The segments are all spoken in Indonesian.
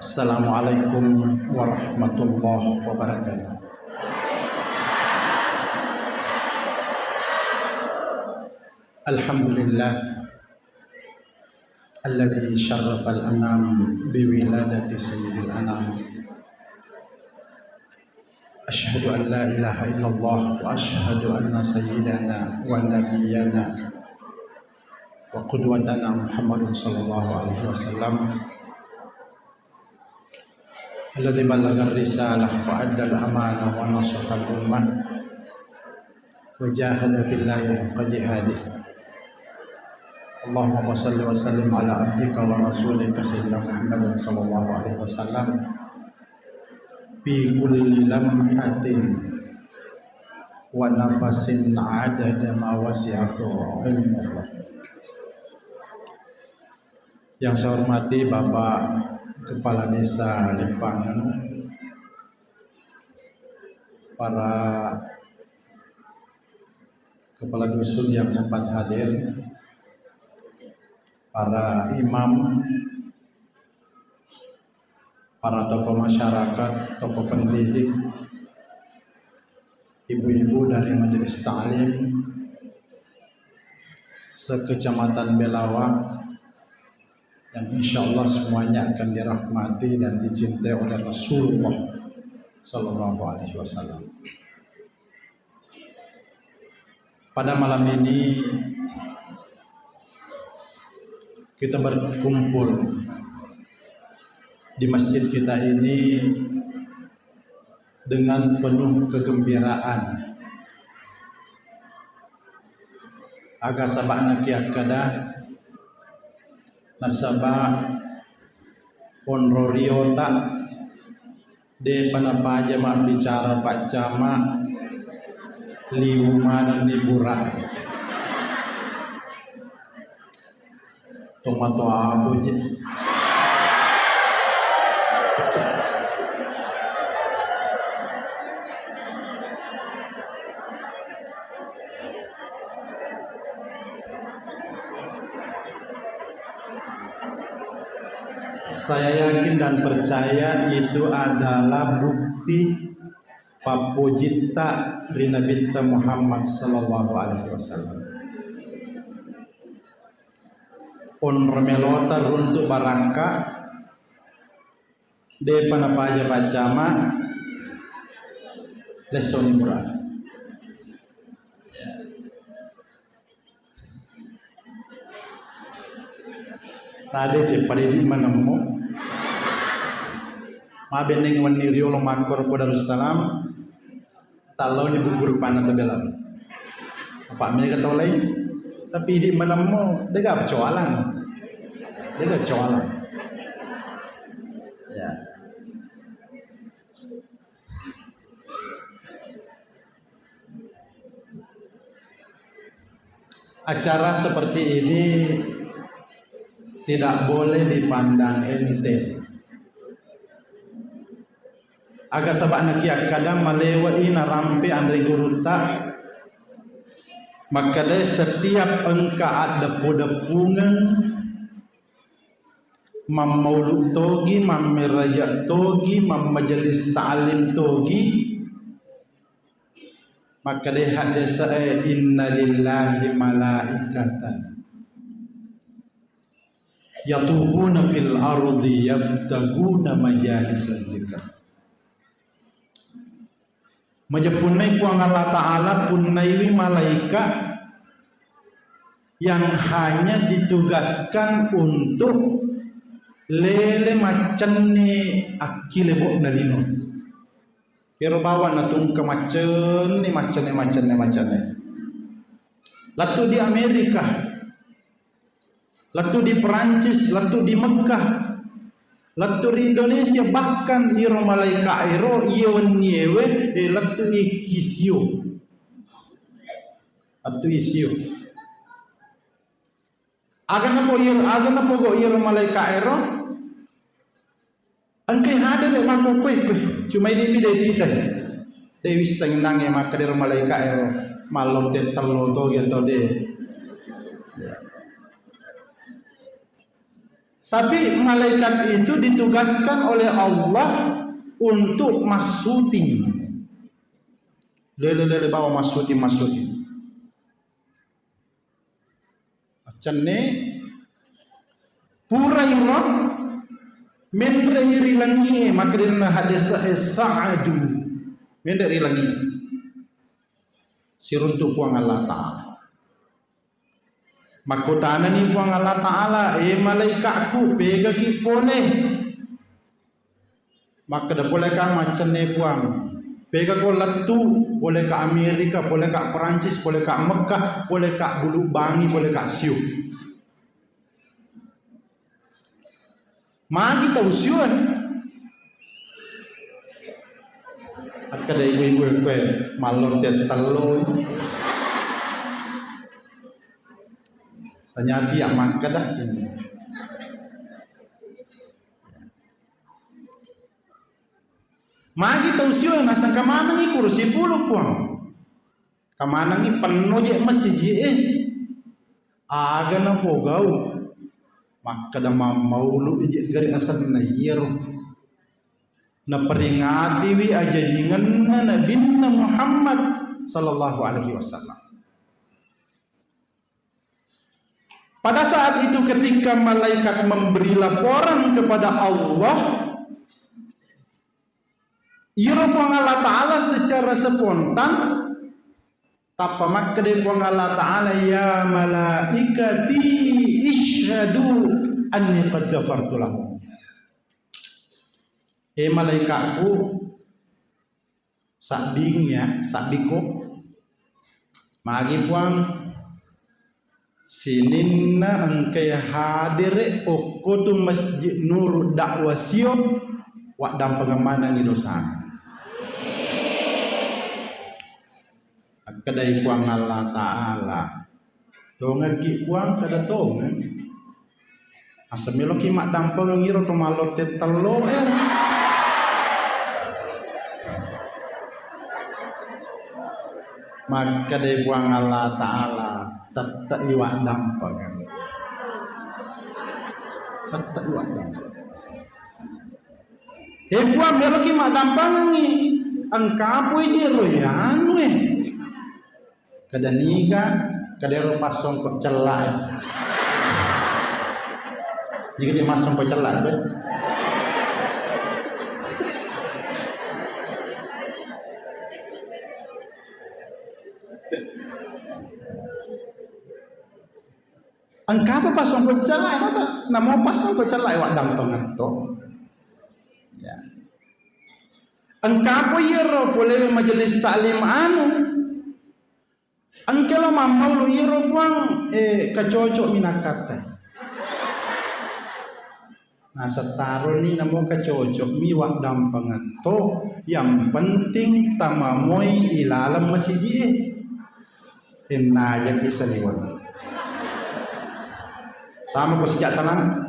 Assalamualaikum warahmatullahi wabarakatuh. Alhamdulillah alladzi syarrafal anam biwiladati sayyidil anam. Asyhadu an la ilaha illallah wa asyhadu anna sayyidana wa nabiyyana wa qudwatana Muhammadun sallallahu alaihi wasallam alladzi ballagha risalah wa addal amanah wa nasaha al-ummah wa jahada fillahi haqqa jihadih. Allahumma shalli wa sallim ala abdika wa rasulika sayyidina Muhammadin sallallahu alaihi wasallam fi kulli lamhatin wa nafasin adada ma wasi'ahu ilmullah. Yang saya hormati Bapak Kepala Desa Limpangan, para kepala dusun yang sempat hadir, para imam, para tokoh masyarakat, tokoh pendidik, ibu-ibu dari majelis ta'lim sekecamatan Belawa, yang insya Allah semuanya akan dirahmati dan dicintai oleh Rasulullah Sallallahu Alaihi Wasallam. Pada malam ini kita berkumpul di masjid kita ini dengan penuh kegembiraan. Aga sabakna kiakada nasabah ponroriota de panapaja mak bicara pak jama liuma dan liburan tomato aku je. Saya yakin dan percaya itu adalah bukti papujita rina binta Muhammad sallallahu alaihi wasallam. On remelota runtuk barangka de panapaja bacama lesoni murah. Tadi cepade di manemu mabeneng wani riolo makor po Darussalam talau ni bubur panah tebelam apa mereka tahu lain tapi di manemu dega percoalan ya. Acara seperti ini tidak boleh dipandang enteng. Aga sabakna kiak kadang malewai narampe andre guruta maka de setiap engka ada podepungan mam maulud togi, mam meraja togi, mam majelis ta'lim togi, maka de hadisa inna lillahi malaikatan yatuhuna fil ardi yabtaguna majalisal zikr. Majapunai puang Allah Ta'ala punaiwi malaikat yang hanya ditugaskan untuk lele macam ni akile bok nalino. Kero bawa natung ke macam ni. Latu di Amerika, latu di Perancis, latu di Mekah, latu di Indonesia, bahkan iro malaika iro yewen yewe latu ikisio latu isio aga napo go iro malaika iro angke hade le mako kue cuma ini bide tita dewi senang ya maka iro malaika iro malom te telo to gitu de. Tapi malaikat itu ditugaskan oleh Allah untuk masuting. Lele bawa masuting. Macam ni pura irok mendre iri langi maka dirna hadis sa'adu mendre iri langi siruntu puang Allah Ta'ala. Makutana ni puang Allah Ta'ala malaikatku pega ki boleh maka dah boleh kan macam ni puang pega ko latu boleh ke Amerika, boleh ke Perancis, boleh ke Mekah, boleh ke Bulu Bangi, boleh ke Siu. Magi tahu siun. Ada ibu-ibu kue malor teloi. Tanya dia makan dah. Magi tahu siun asal kemana ni kursi bulu puang. Kemana ni penuh je masjid aga na pogau. Maka dah maulu je gari asal na yero. Na peringati wi ajajingan na Nabi Muhammad sallallahu alaihi wasallam. Pada saat itu ketika malaikat memberi laporan kepada Allah, Irupang Allah Ta'ala secara spontan tapa maka puang Allah Ta'ala ya malaikati ishadu anni qad ghafartu lahum. Malaikatku sabing ya sabiko magi puang sininna engkay hadir okutu masjid nur dakwasio wak dam pengemana ni dosa. Kedai puang Allah Ta'ala tonga ki puang kada tonga asamelo ki mak dampang ngiro to malor tetelo maka kedai puang Allah Ta'ala tetap iwak dampang tetap iwak dampang puang melo ki mak dampang ngi angkapu je royan kadaniga kadero pasong kok celak jika dia masong kok celak be angka apa pasong kok celak masa namo pasong kok celak wak dampang to ya angka apa yero boleh majelis taklim anu angkelo mamau lu iro puang kacocok minakata. Nah setaro ni namo kacocok mi wak dampang to yang penting tamamoi ilalam masjid. Inna aja kisah liwan. Tamu ko sejak salam.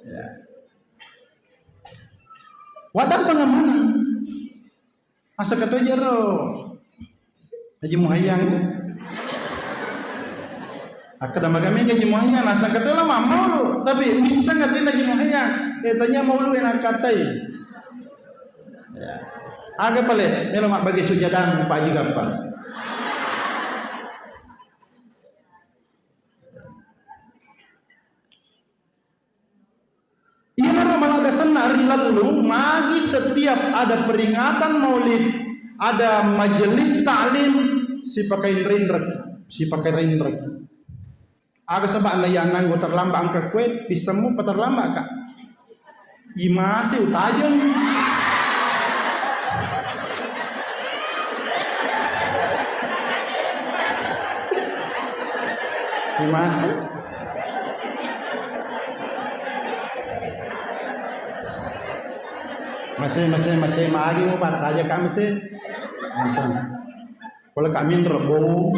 Ya. Wadah pengamana. Asa kata jero Haji Muhayyang akada magami Haji Muhayyang asa kata lah mau lu tapi bisa ngatin Haji Muhayyang tanya mau lu enak katai ya aga pale melo mak bagi sujadan Pak Haji Gapal malah senar lalu magi setiap ada peringatan maulid ada majelis taklim si pakai rindrak aga sebab layanan go terlambat angka kue bisemu terlambat kak imasi utajon imasi masih maagi mo pantaya kami masih kalau kami rebo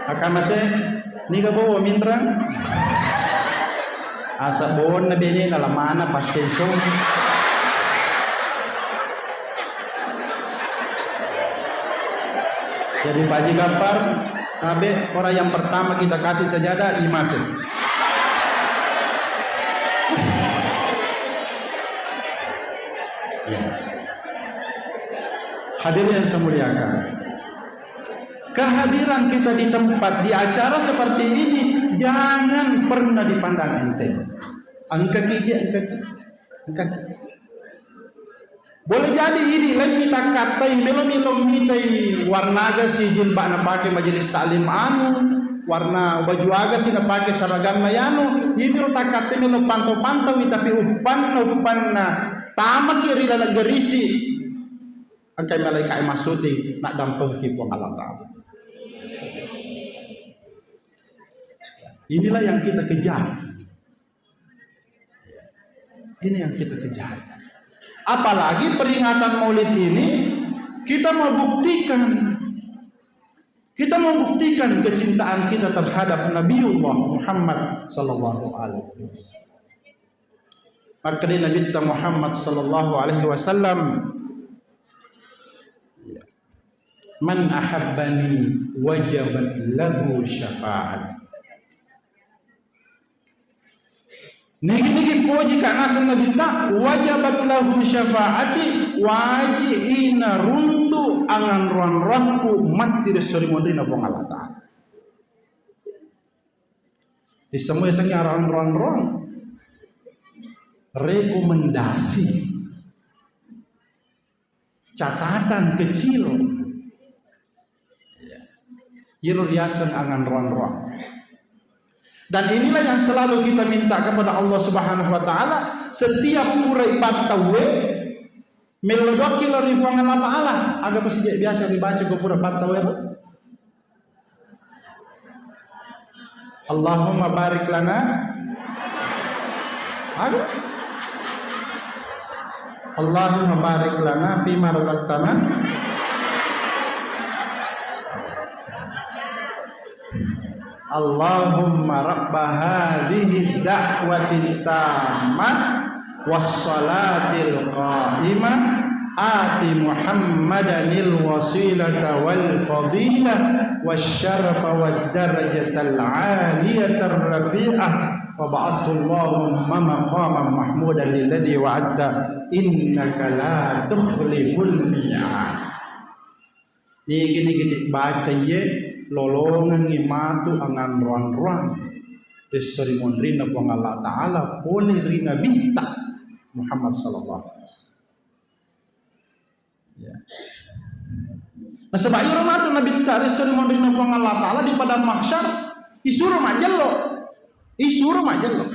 akan masih ni ka bawa mindrang Asa bon na bini na lamana pastenso. Jadi Pak Haji Gapar, orang yang pertama kita kasih sajadah Imas. Hadirin yang saya muliakan, kehadiran kita di tempat, di acara seperti ini jangan pernah dipandang enteng. Angka kiki. Boleh jadi ini lain minta katai melo mitai warna aga si jilbab na pakai majelis taklim anu, warna baju aga si na pakai seragam na yano, ini tak katai melo pantau tapi upan na tamak kiri dalam gerisi. Angkai malaikat masuti nak dampung kipu Allah Ta'ala. Inilah yang kita kejar. Ini yang kita kejar. Apalagi peringatan Maulid ini kita mau buktikan kecintaan kita terhadap Nabiullah Muhammad sallallahu alaihi wasallam. Maka Nabi Muhammad sallallahu alaihi wasallam, man ahabbani wajabat lahu syafa'ati. Niki poji kana Nabi ta wajabat lahu syafa'ati, wajina runtu angan ron-ronku mati resori modina pong Allah Ta'ala. Di semua yang ron-ron rekomendasi catatan kecil yiro riasan angan ron-ron. Dan inilah yang selalu kita minta kepada Allah Subhanahu wa taala, setiap purai patawe melodoki lari Allah Ta'ala. Agak masih biasa dibaca ke pura patawe. Allahumma barik lana. Agak Allahumma barik lana fima razaqtana. Allahumma rabba hadhihi da'wati tammah wassalatil qa'imah ati Muhammadanil wasilata wal fadilah wasyarafa wad darajatal 'aliyatar rafi'ah wa ba'athu Allahumma maqaman mahmudan lilladzi wa'adta innaka la tukhliful mi'ad. Ini baca ye lolongan ngimatu angan ruan-ruan desari mondrina pong Allah Ta'ala boleh rina binta Muhammad sallallahu alaihi wasallam. Ya. Nah sebab orang matu nabi ta desari mondrina pong Allah Ta'ala di padang mahsyar isuru majello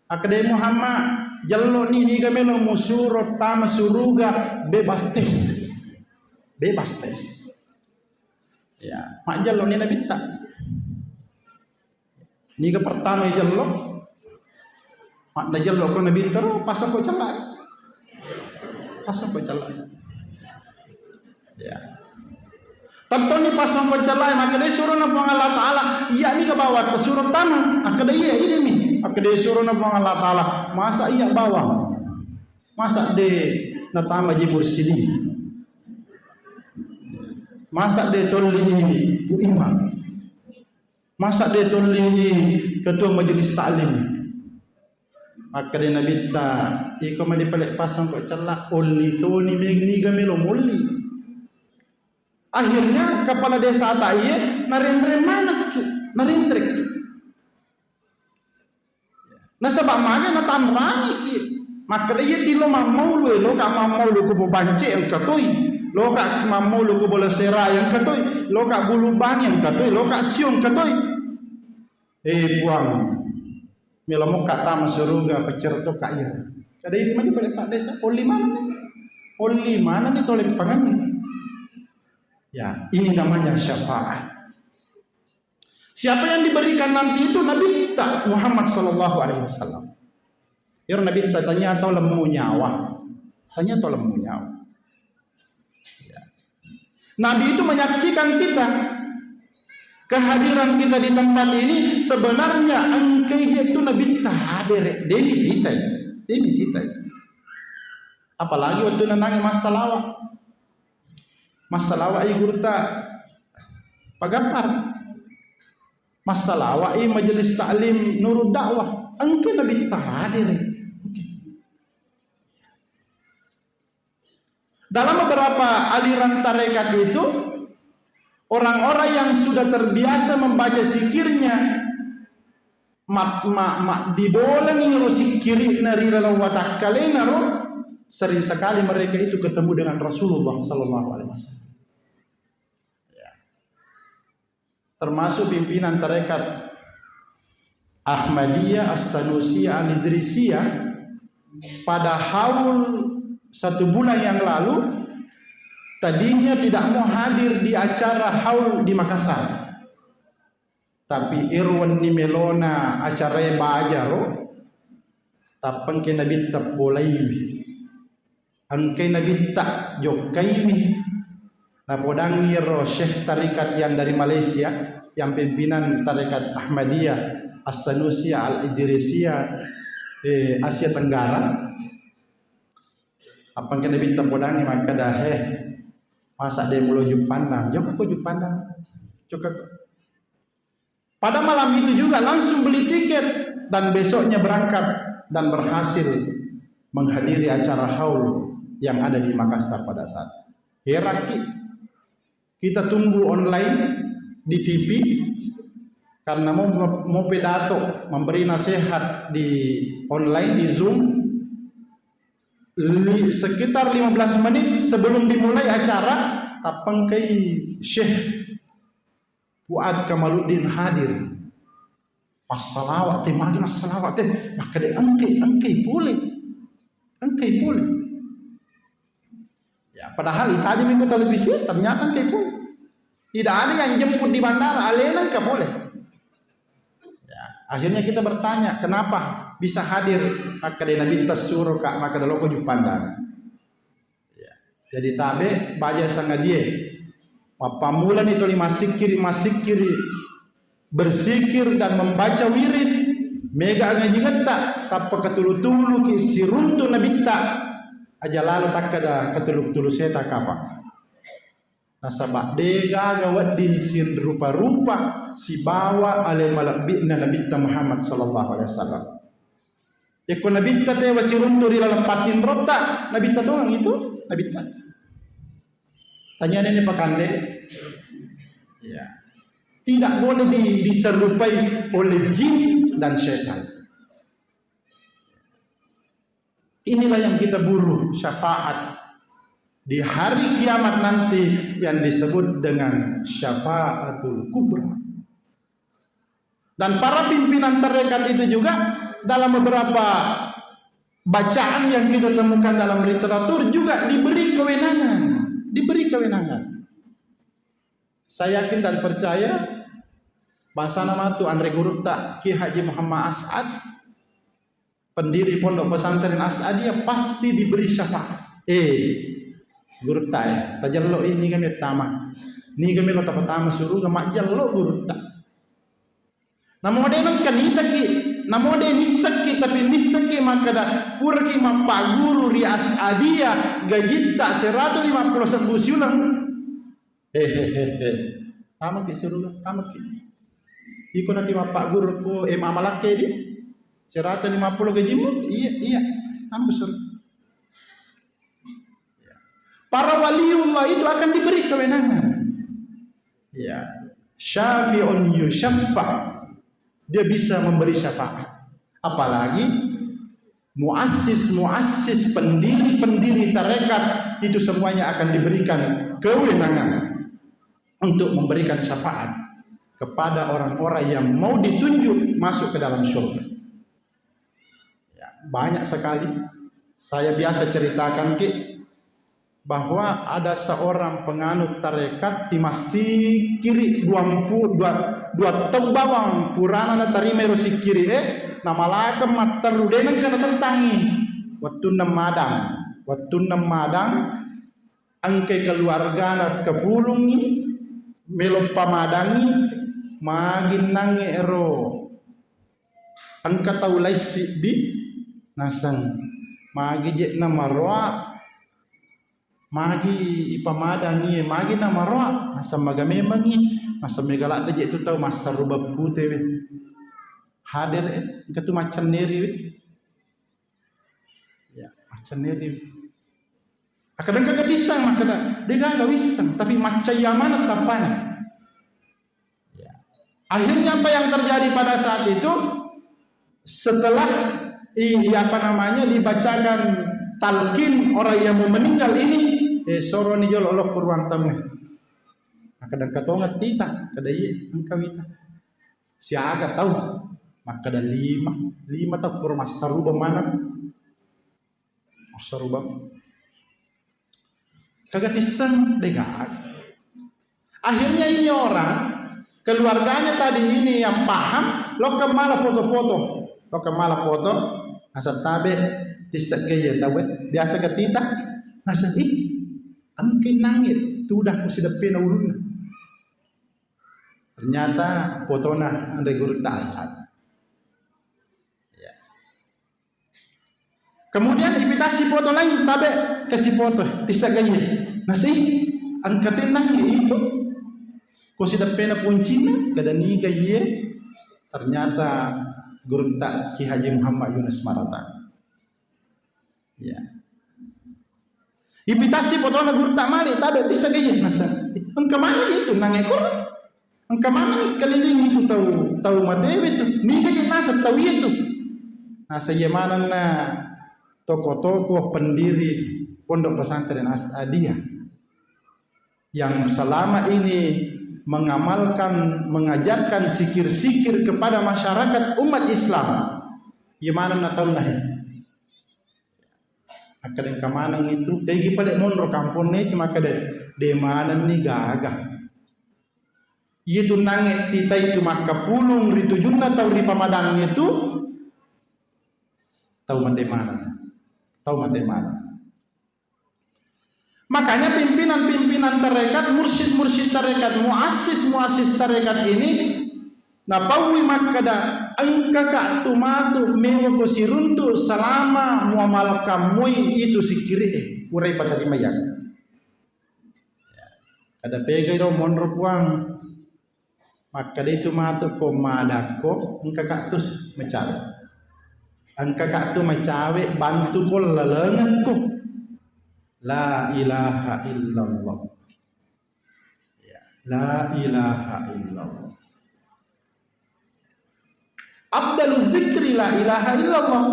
akade Muhammad jallo ni gamelo musuro tama suruga bebas tes. Ya, mak jallo ni nabi tak. Ni ke pertama jallo. Mak na jallo ko nabi tero pasang ko celak. Ya. Tonton ni pasang ko celak maka dia suruh na Allah Taala, iya ni ke bawah ke suruh tanah. Akada iya ini ni. Akada suruh na Allah Taala, masa iya bawah. Masa de na tama jibur sini. Masa dia tolli Bu Imam, masa dia tolli ketua majelis taklim. Maka dia Nabi ta iko madi pelek pasang kok celak olli to ni megni gamelo molli. Akhirnya kepala desa taye narendre manak narendrek. Na sabab mana na tamrangi ki. Maka dia tilo mamulu lo ka mamulu ko bance ang katoy. Loka mamulu ko bola sera yang katoy, loka bulu bangin katoy, loka siung katoy. Buang. Melamu kata masuruga pecerto kaya. Kada ini mana boleh Pak Desa? Oli mana nih toleh pangan? Ya, ini namanya syafaat. Siapa yang diberikan nanti itu Nabi tak Muhammad sallallahu alaihi wasallam. Ya Nabi tanya atau lemu nyawa. Nabi itu menyaksikan kita. Kehadiran kita di tempat ini sebenarnya angkai itu nabi hadir demi kita. Apalagi waktu nanangi masalah gurta pagapar. Masalah majelis taklim Nurul Dakwah angkai nabi hadir. Dalam beberapa aliran tarekat itu, orang-orang yang sudah terbiasa membaca zikirnya, diboleh ro zikiri nari lalu watakkalena ro, sering sekali mereka itu ketemu dengan Rasulullah sallallahu alaihi wasallam. Ya. Termasuk pimpinan tarekat Ahmadiyah, As-Sanusiyah, Al-Idrisiyah pada haul 1 bulan yang lalu tadinya tidak mau hadir di acara haul di Makassar, tapi Irwan ni melona acara bajaro tapang ke nabi tapolai angkai nabi tak jokai na podang iro Syekh tarikat yang dari Malaysia yang pimpinan tarekat Ahmadiyah, As-Sanusiyah, Al-Idrisiyah Asia Tenggara. Apang ke nabi tapodangi maka dah masa dia mulu jupandang, joko jupandang, joko. Pada malam itu juga langsung beli tiket dan besoknya berangkat dan berhasil menghadiri acara haul yang ada di Makassar pada saat. Heraki, kita tunggu online di TV karena mau pidato memberi nasihat di online di Zoom. Sekitar 15 menit sebelum dimulai acara, tapangkai Syekh Fuad Kamaluddin hadir. As-salawat magna salawat maka dia angkai boleh. Ya, padahal itu aja minggu televisi ternyata angkai boleh. Tidak ada yang jemput di bandara, alena enggak boleh. Ya, akhirnya kita bertanya, kenapa bisa hadir? Maka dia nabi tasuro kak maka dah loko jupandang. Ya. Jadi tabe baca sangat dia. Pamulan itu masih kiri berzikir dan membaca wirid. Mega ngaji tak tapi ketulu-tulu ki siruntu nabi tak aja lalu tak ada ketulu-tulu seta kapa. Nasabak dega gawat disin rupa-rupa si bawa ale malabina nabi Muhammad sallallahu alaihi wasallam. Eko nabi tate wasirun turi lalampatin rota nabi doang itu nabi tat. Tanya ini pakande, ya tidak boleh diserupai oleh jin dan syaitan. Inilah yang kita buru, syafaat di hari kiamat nanti yang disebut dengan syafaatul kubra. Dan para pimpinan tarekat itu juga dalam beberapa bacaan yang kita temukan dalam literatur juga diberi kewenangan. Saya yakin dan percaya bahasa nama tu Andre Gurutta Ki Haji Muhammad As'ad, pendiri pondok pesantren As'adiyah, pasti diberi syafaat. Gurutta tajallo ini kami tamat. Ni kami kota pertama suruh kami jallo Gurutta. Namo de nang kanita ki, namo de nisaki tapi nisaki makada purki mapaguru ri As'adiyah gajita 151 siulang. Tamat ki suruh tamat ki. Iko nanti mapak guru ko mamalake di 150 gajimu. Iya tamat suruh. Para waliullah itu akan diberi kewenangan. Ya, syafi'un yusyaffa. Dia bisa memberi syafaat. Apalagi muassis pendiri tarekat itu semuanya akan diberikan kewenangan untuk memberikan syafaat kepada orang-orang yang mau ditunjuk masuk ke dalam surga. Ya, banyak sekali saya biasa ceritakan bahwa ada seorang penganut tarekat di masih kiri dua tebawang purana na tarime rosi kiri nama laka mataru denang kana tentangi waktu enam madang angke keluarga na kepulungi melo pamadangi magin nange ero angka taulai si bi nasang magi je na marwa magi ipamadangi magi na marwa asam magame mangi masa megala de je tu tahu masa rubah putih hadir engka tu macan neri ya macan neri kadang kagak disang makada dega gak wisang tapi maca yaman tapana ya. Akhirnya apa yang terjadi pada saat itu setelah dibacakan talqin orang yang mau meninggal ini soro ni jol olok purwan tamu kadang katongat tita kada ye engkawita siaga tahu maka ada lima tahu kurma saruba mana saruba kagak tisang degak. Akhirnya ini orang keluarganya tadi ini yang paham lo kemala foto asal tabe tisak gaya tahu biasa ketita asal angkin nangit tu dah kusi depan ulun ternyata fotona ande guru taasat ya. Kemudian imitasi foto lain tabe kasih foto tisak gaya nasi angkatin nangit itu kusi depan puncina kada ni gaya ternyata guru tak Ki Haji Muhammad Yunus Marata ya. Imitasi foto na guru tak mali tabe tisak gaya nasa engka mana itu nangekor engka mana keliling itu tahu matewe itu ni gaya nasa tahu itu nasa yamanan na tokoh-tokoh pendiri pondok pesantren Asadiyah yang selama ini mengajarkan sikir-sikir kepada masyarakat umat Islam yamanan na tahu nahi akadeng kamanang itu degi pada monro kampung ni cuma kada de mana ni gagah itu nange tita itu maka pulung ritu junna tahu di pamadang itu tahu mate mana makanya pimpinan tarekat mursyid tarekat muassis tarekat ini napawi makada angka ka tumatu mewa ko siruntu selama muamal kamui itu sikiri urai patarima yang kada pegay do monro puang makada itu matu ko madako angka ka tus mecawe angka ka tu mecawe bantu ko lalengan ko la ilaha illallah ya la ilaha illallah Abdul zikri la ilaha illallah.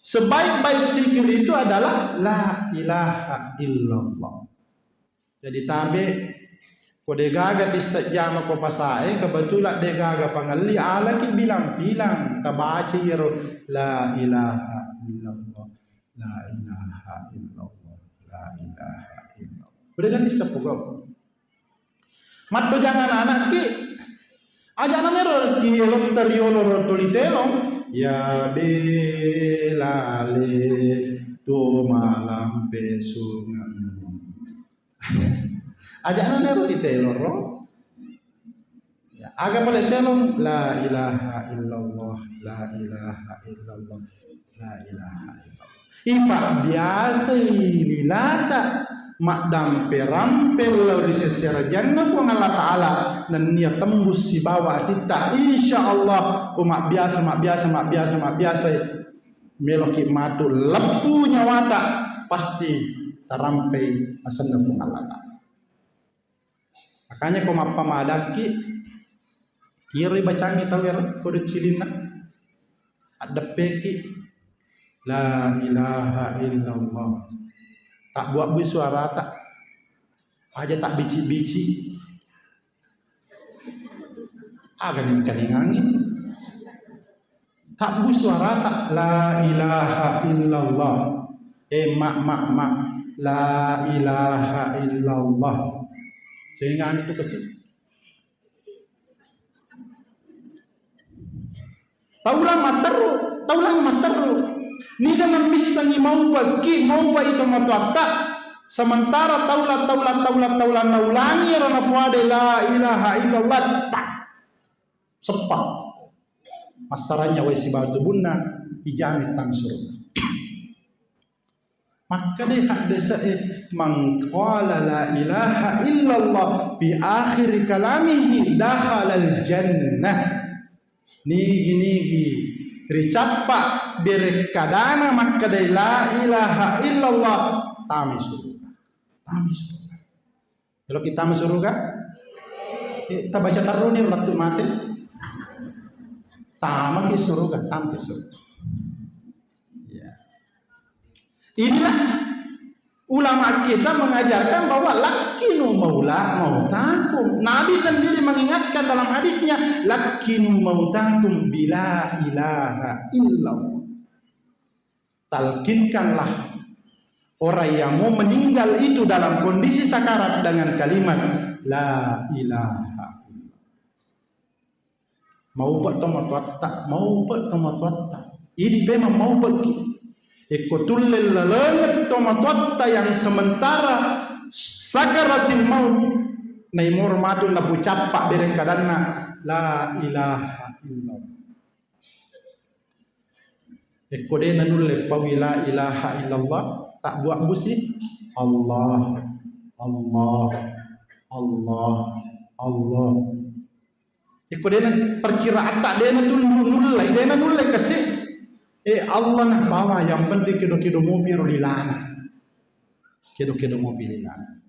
Sebaik-baik zikir itu adalah la ilaha illallah. Jadi tabe ko degaga tisajama ko pasae kebetulan degaga pangali ala ki bilang tabaci yero la ilaha illallah la ilaha illallah la ilaha illallah. Bedegan disepugo. Matto jangan anak ki ajanan ero ki loteriolo rotolitelo ya belale tu malam besungan ajanan ero itelo ro ya aga pale telong la ilaha illallah la ilaha illallah la ilaha illallah ipa biasa lilata makdam perampel lauri secara jannah ku Allah taala dan niat tembus si bawah kita insyaallah ku mak biasa meloki matu lepu nyawata pasti tarampai asanna ku Allah taala. Makanya ku mak pamadaki kiri bacangi tawer kudu cilina ada peki la ilaha illallah tak buat suara tak aja tak bici-bici agak angin tak bu suara tak la ilaha illallah mak la ilaha illallah sehingga itu kesini taulang materu ni kan misangi mau bagi itu matuata sementara taulan naulangi rana puade la ilaha illallah sepak masaranya wa sibatu bunna ijami tang surga. Maka deh hak desa man qala la ilaha illallah bi akhir kalamihi dakhalal jannah. Nigi ricappa berekadana maka deh la ilaha illallah tami surga. Tami surga. Kalau kita masuk surga, kita baca taruni waktu mati. Tama ke surga, tam ke surga. Ya. Inilah ulama kita mengajarkan bahwa lakinu mautakum. Nabi sendiri mengingatkan dalam hadisnya, lakinu mautakum bila ilaha illallah. Talkinkanlah orang yang mau meninggal itu dalam kondisi sakarat dengan kalimat la ilaha. Mau buat tomat watta, mau buat tomat watta. Ini memang mau pergi. Ikutulil lalangat tomat watta yang sementara sakaratil maut. Naimur matun na bucappa bereng kadanna la ilaha illallah. Ikodena nulle pawi la ilaha illallah tak buat busi Allah Allah Allah Allah. Iko dena perkiraan tak dena tu nullai kasih. Allah nak bawa yang penting kedo mobil lilana. Kedo mobil lilana.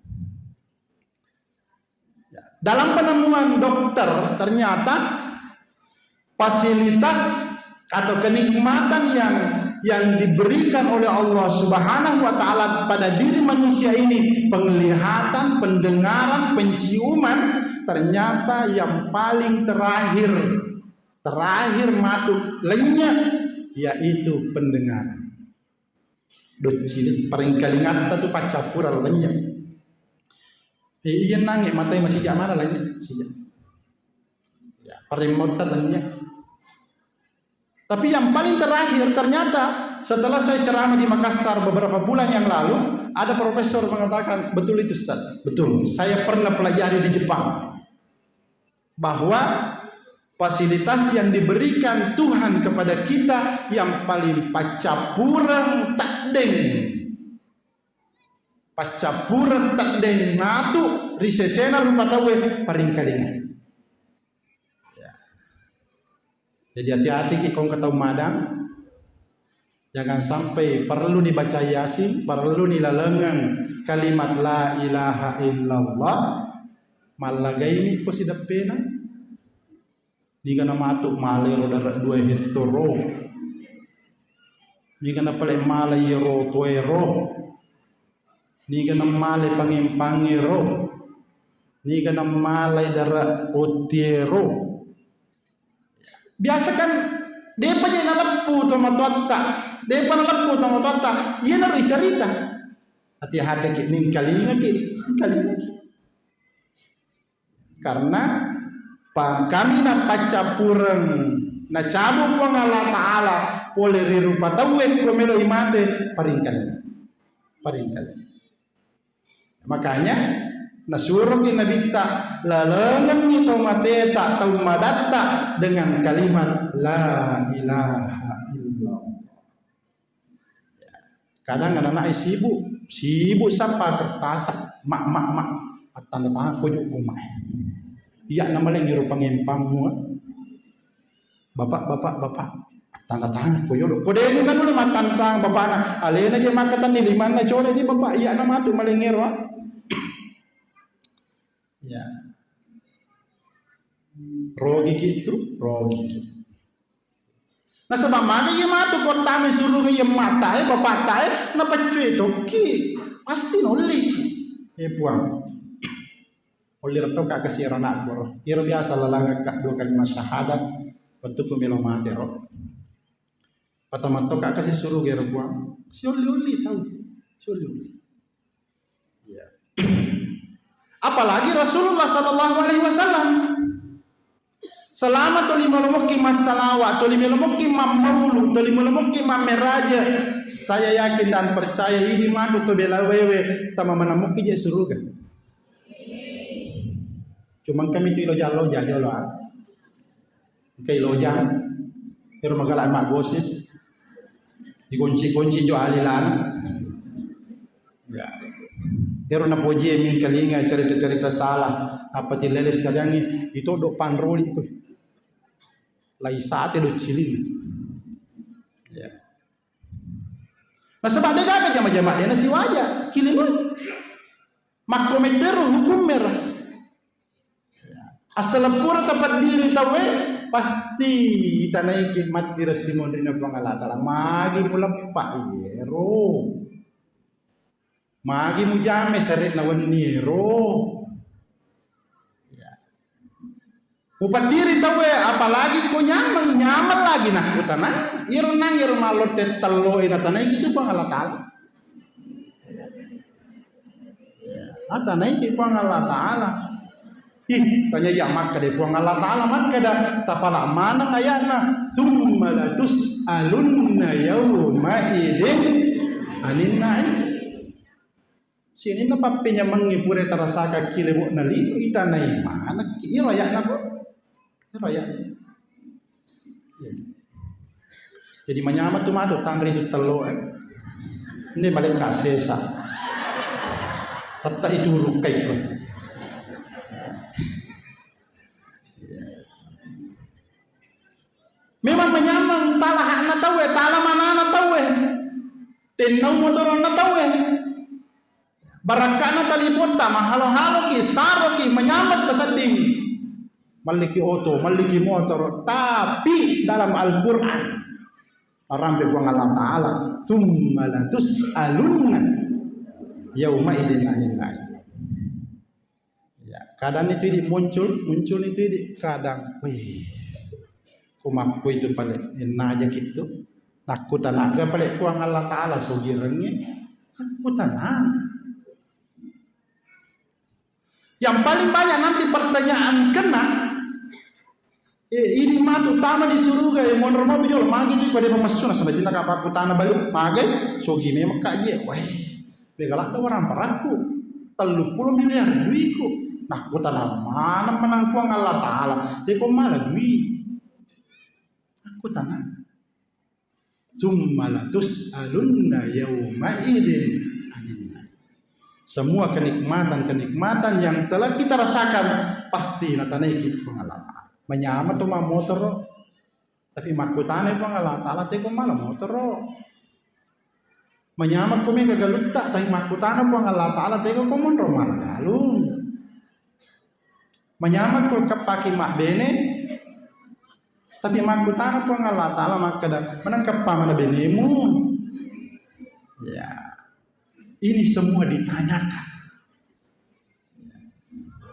Ya. Dalam penemuan dokter ternyata fasilitas atau kenikmatan yang diberikan oleh Allah Subhanahu wa taala pada diri manusia ini, penglihatan, pendengaran, penciuman, ternyata yang paling terakhir matu lenyap yaitu pendengaran. Docil paling kalingat tu pacapura lenyap. Iya nangis matai masih jak mana lenyap sih. Ya, paling motor lenyap. Tapi yang paling terakhir ternyata setelah saya ceramah di Makassar beberapa bulan yang lalu, ada profesor mengatakan, betul itu Ustaz, betul. Saya pernah pelajari di Jepang bahwa fasilitas yang diberikan Tuhan kepada kita yang paling pacapurang takdeng. Pacapurang takdeng ngatu risesena lupa tahu paling kalingan. Jadi hati-hati kau ketemu madang, jangan sampai perlu dibaca Yasin, perlu dilalengan kalimat la ilaha illallah, malah ini kau si dapena, ni kana matuk malay roda 2 hektoro, ni kana pala malay ro tuero, ni kana malay pangempangero, ni kana malay dara otiero. Biasa kan depa je na leppu to matotta, depa na leppu to matotta, iya na cerita. Hati-hati ki ning kalinga ki. Karena kami na pacapurang na cabu po ng Allah Ta'ala pole rirupa tawek ko melo imate paringkali. Makanya nasuruh Nabi tak lalengan itu mateta tau madatta dengan kalimat la ilaha illallah. Kadang anak-anak sibuk sampai kertas mak tanda tangan kojuk kumai. Iya nama lagi rupa ngempangmu. Bapak tanda tangan kojuk. Kode ini kan udah tanda tangan bapak anak. Alena aja makatan ni limana core ini bapak iya nama tu malengero. Ya, rogi gitu. Nah sebab mana ia matu kota suruh ia matai bapak tai, napa cuy toki pasti nolli. Buang. Oleh itu kak kasih anak boro. Iro biasa lalangga kak 2 kalimat syahadat untuk pemilu mati roh. Patamat kak kasih suruh gero buang. Si oli tahu. Si oli. Ya. Apalagi Rasulullah sallallahu alaihi wasallam selama toli melomoki masalawa, toli melomoki mamulu, toli melomoki mameraja, saya yakin dan percaya ini madu to bela wewe tama menemuki je surga. Cuma kami tu ilo jalo. Kay lojang, pero magalaan magosip, dikunci-kunci jo alilan. Ya. Pero na puji min kalinga cerita-cerita salah, apa tileles sadangi itu do panroli ko. Lai sate do cilin. Ya. Nah sebab dia gak jama-jama dia nasi wajah, kilin. Makometer hukum merah. Asal pura tempat diri tawe pasti tanaikin mati rasimon rina pangalatala magi mula pak yero magi mujame seret na waniro ya upat diri tawe apalagi ko nyaman lagi nak kutana irnang irmalot tetalo ina tanai gitu pangalatala ya tanai ki pangalatala. Ih, tanya ya maka de puang Allah Ta'ala maka dah tapala mana ayatna thumma la tus'alunna yawma idzin anin na'im. Sini na papinya mengipure tarasaka kilemu nali itanai mana iro ya na iro ya. Jadi menyamat tu madu tangri tu telo ini balik kasesa. Tata itu rukai ko. Memang menyamang talah na tawe, talah mana na tawe, tenau motor na tawe, barakana talipon ta mahalo-halo ki saro ki menyamat keseding, maliki oto, maliki motor, tapi dalam Al-Quran, rampe buang Allah Taala, summa la tus'alunna yauma idin anin na'im. Ya, kadang itu muncul itu kadang, wih. Kumaku itu pada enak aja gitu. Takut tanaga pada puang Allah Ta'ala sugirengnya. Takut tanah. Yang paling banyak nanti pertanyaan kena. Ini mah utama di surga ya. Mau normal bijol magi itu pada pemasuna sampai tindak apa aku tanah balik magi sugi memang kaji. Wah, begalak ada orang paraku 30 miliar duitku. Nah, aku tanah mana menang puang Allah Ta'ala. Dia kok malah duit. Aku tanah summa la tus'alunna yawma idzin anin na'im. Semua kenikmatan yang telah kita rasakan pasti natanai kita pengalaman. Menyamat tu mah motor tapi makutane pengalaman ta'ala te ko malah motor. Menyamat ko mi kagaluta tapi makutane pengalaman ta'ala te ko mondro malah galung. Menyamat ko kapaki mak bene tapi makutana po nga Allah Ta'ala makada menangkap mana benemu. Ya, ini semua ditanyakan.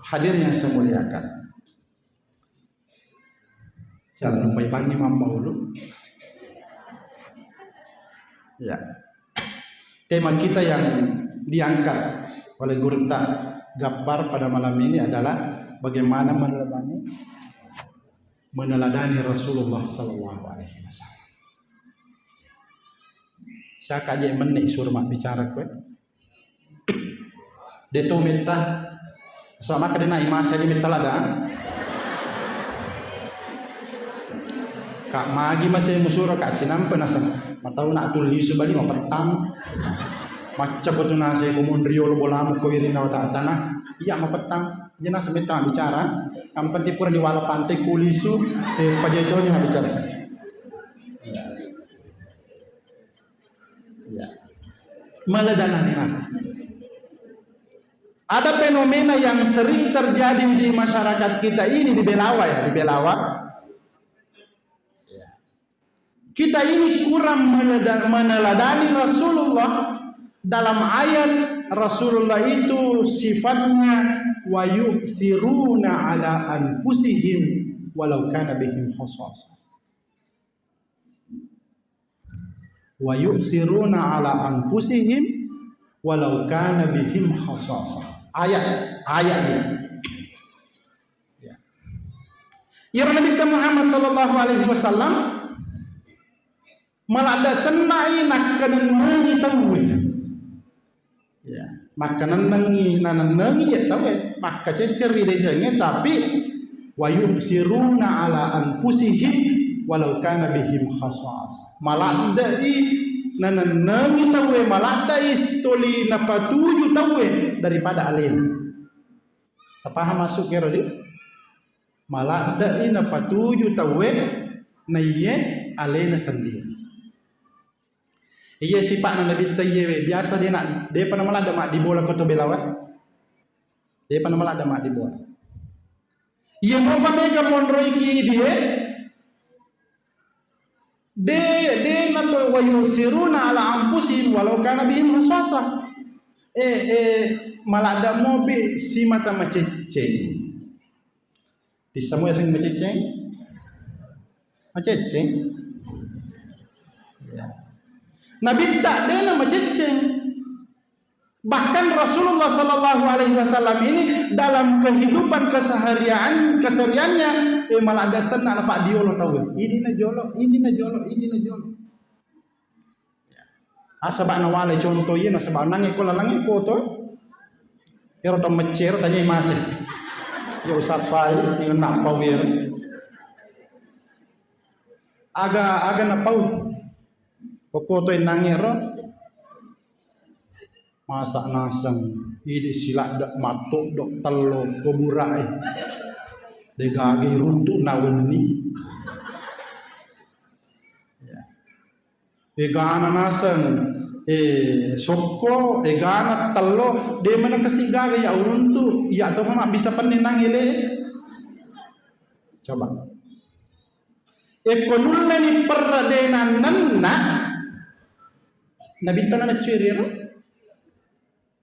Hadir yang saya muliakan. Jangan lupa ibani mambaulu. Ya, tema kita yang diangkat oleh Guru Gapar pada malam ini adalah bagaimana meneladani Rasulullah Sallallahu Alaihi Wasallam. Siapa aja menik suruh mak bicara kue. Dia tu minta, sama kena imas aja minta ladang. Kak magi masih musuh kak cinam penasan. Matau nak tulis sebalik mau petang. Macam tu nasi kumundrio lo bola muka wirina wata tanah. Iya mau petang. Jenas sebentar bicara, ampan di pura di wala pantai kulisu, pajaito ni bicara. Ya. Meladani hati. Ada fenomena yang sering terjadi di masyarakat kita ini di Belawa ya, di Belawa. Kita ini kurang meneladani Rasulullah. Dalam ayat Rasulullah itu sifatnya wa yu'thiruna ala anfusihim walau kana bihim khasasah. Wa yu'thiruna ala anfusihim walau kana bihim khasasah. Ayat-ayatnya. Ya Nabi Muhammad sallallahu alaihi wasallam malada senai nak kanan mengetahui. Ya, makanan nengi nanan nengi ya tahu ya maka ceceri dejengnya tapi wa yusiruna ala anfusihim walau kana bihim khasas. Maladai nananangi tawe maladai stoli napatuju tawe daripada alin. Paham masuk ya Rodi? Maladai napatuju tawe naiye alena sendiri. Iya sifat Nabi Tayyiwe biasa dia pernah malada mak di bola kota Belawa. Dia pernah malada mak di bola. Iya mau pamega monroi ki de nato wa yusiruna ala anfusihim walau kana bihim khasasa. Malada mobi si mata maceceng. Di semua yang maceceng. Maceceng. Ya. Nabi tak ada maceceng. Bahkan Rasulullah Sallallahu Alaihi Wasallam ini dalam kehidupan kesehariannya malah ada senang Pak Diolo tahu. Ini na jolo. Asabak nawale contoh ye na sebab nangi ko lalangi ko to. Ya rodo mecer tanya masih. Ya usapai dengan nak pawir. Aga na pau. Ko to nangi ro. Masak nasang ini silak dak matuk dok telo koburai degagi runtuk naweni ya egana nasang soko egana telo de mana kesigaga ya uruntu ya to mama bisa penenang ile coba ekonulani perdenan nanna nabi tanana cirir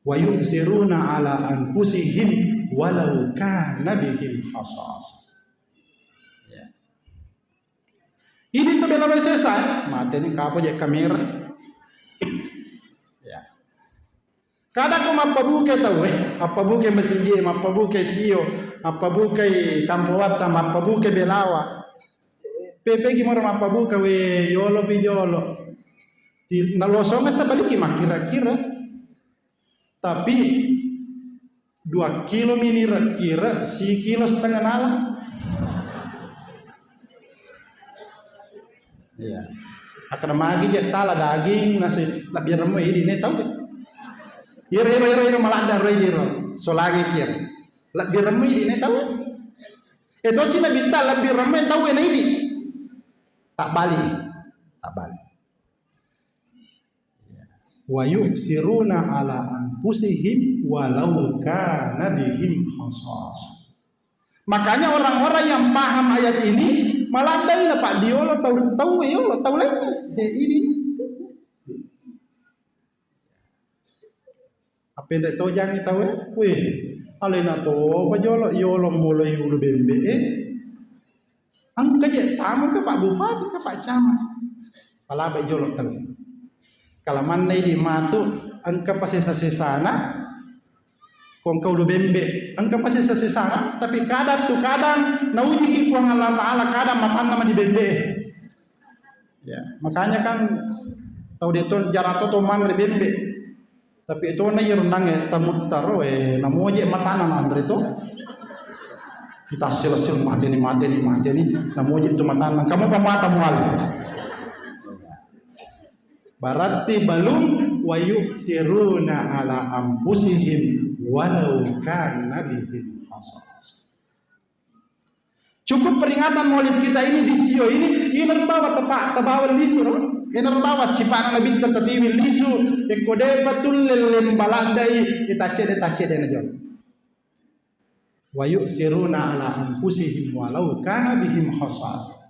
wa yusiruna ala anfusihim walau kana bihim khasas. Ya. Ini tu bela selesai, mate ni kapo je kamera. Ya. Kada ko mapabuke tahu apabuke mesinje, mapabuke sio, apabuke kampowata, mapabuke belawa. Pepe gimana mapabuke we yolo pijolo. Di nalosonga sabaliki makira-kira. Tapi 2 kilo mini kira si kilo setengah nala. Ya. Akan magi je tala daging nasi lebih remo ini tahu kan? Iro malah ada iro solagi kira. Lebih remo ini tahu. Itu sih nabi tak lebih remo tahu ini. Tak balik. Wa yusiruna ala anfusihim walau kana bihim khasas. Makanya orang-orang yang paham ayat ini malah ada Pak Diolo tahu lagi ini. Apa ndak tahu jangan tahu weh alena to bajolo yolo mulai ulu bembe angka je tamu ke Pak Bupati ke Pak Camat pala bajolo tahu. Kalau mana di matu, engkau pasti sesana, kau lu bembe, engkau pasti sesana. Tapi kadang nauji ki kuang ala kadang makan nama di bembe. Ya, makanya kan tahu dia tu jarak tu man di bembe. Tapi itu na yerunang tamut taro namo je matana mandre itu. Kita sil mati ni, namo je tu matana. Kamu pamata mual. Berarti balum wa yusiruna ala anfusihim walau kana bihim khasas. Cukup peringatan Maulid kita ini di sio ini bawa tebawa lisu bawa sifat Nabi tatiwi lisu ekode patul lembaladai itace na jon. Wa yusiruna ala anfusihim walau kana bihim khasas.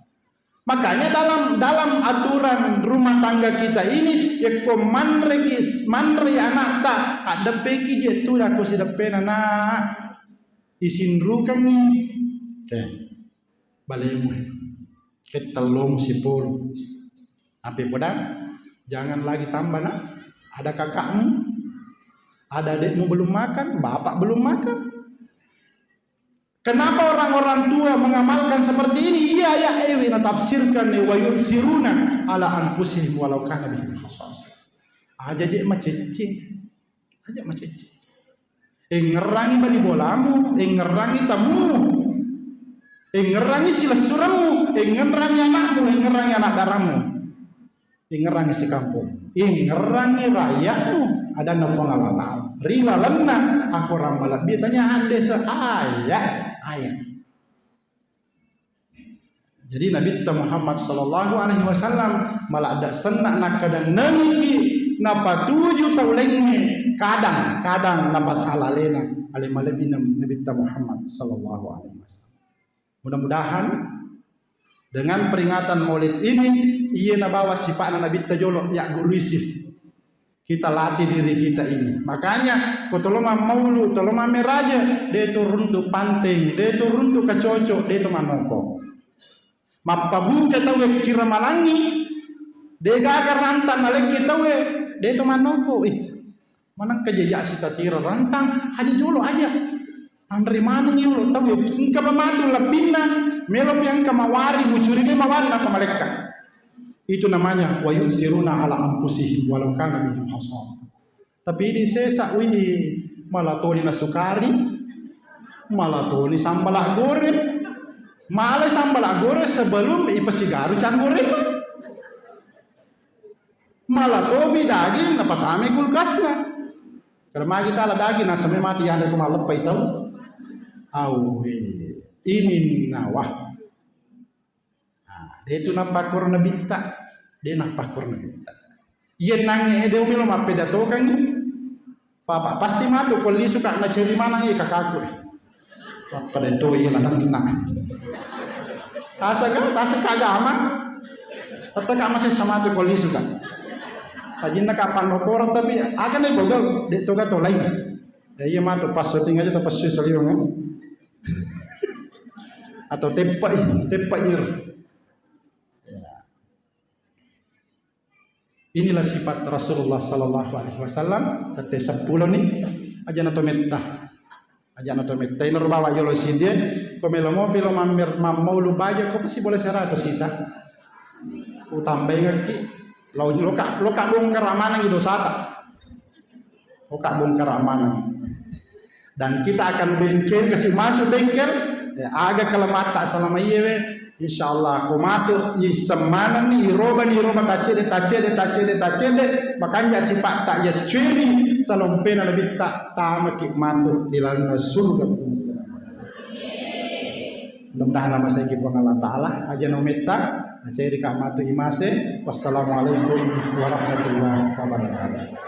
Makanya dalam aturan rumah tangga kita ini ya manre anak tak ada peki je tu aku sidapen anak isin rukan ni balemu ketelom sipul ape podang jangan lagi tambah nak ada kakakmu ada adikmu belum makan bapak belum makan. Kenapa orang-orang tua mengamalkan seperti ini? Iya ya ewi na tafsirkan wa yusiruna ala anfusihim walau kana bihim khasas. Aja je macece. Ngerangi bali bolamu, ngerangi tamu. ngerangi silasuramu, ngerangi anakmu, ngerangi anak darahmu, ngerangi si kampung, ngerangi rakyatmu. Ada nafong Allah Ta'ala rila lena aku ramalat bitanya ande ayat. Jadi Nabi Muhammad sallallahu alaihi wasallam malah ada senak nak kadang namiki napa 7 taulenge kadang napa salalena alimalebina Nabi Muhammad sallallahu alaihi wasallam. Mudah-mudahan dengan peringatan Maulid ini ia nabawa sifatna Nabi tajolo ya gurisih. Kita latih diri kita ini. Makanya kotoloma maulu, toloma meraja, dia turun tu panting, dia turun tu kacocok, dia tu manoko. Mapabu kita we kira malangi, dia gagar rantang nalek kita we, dia tu manoko. Mana kejejak sita tira rantang, haji jolo aja. Andri mana ni lo tahu? Singka pematu lapina, melop yang kamawari, mucuri mawari nak malaikat. Itu namanya wa yusiruna ala anfusihim walau kana bihim khasasah. Tapi ini sesa ini malah toni na sukari, malah toni sambal goreng, malah sambal goreng sebelum ipasigaru can goreng. Malah tobi daging dapat ame kulkasna. Karena kita ala daging nasa mati yang ada kumalap pa itaw. Ini nawah. Dia itu nampak kurang binta, dia nampak kurang binta. Ia nangis dia umil mape dato kan papa pasti matu kalau dia suka nak cari mana ia kakakku. Papa dato ia ladang tinang. Asa kagama, atau kamu masih sama tu kalau dia suka. Tajin nak kapan nopor tapi akan dia bogal dia toga tolai. Ia matu pas syuting aja pas syuting kan. Atau tepair. Inilah sifat Rasulullah sallallahu alaihi wasallam. Tete 10 ni aja na tometta. Ini bawa jolo sidie, komelo mo pilo mau lu baja ko pasti boleh serah atau sita. Utambay ngaki loka bongkar amanang itu sata. Loka bongkar amanang. Dan kita akan bengkel kasih masuk bengkel agak kelemata selama iyewe. Insyaallah komatu isemanan ni iroba tacede makanya sifat tak ya curi salompena lebih tak tamak matu di dalam surga. Mudah-mudahan nama saya kipon Allah Ta'ala aja nomita ciri kamatu imase. Wassalamualaikum warahmatullahi wabarakatuh.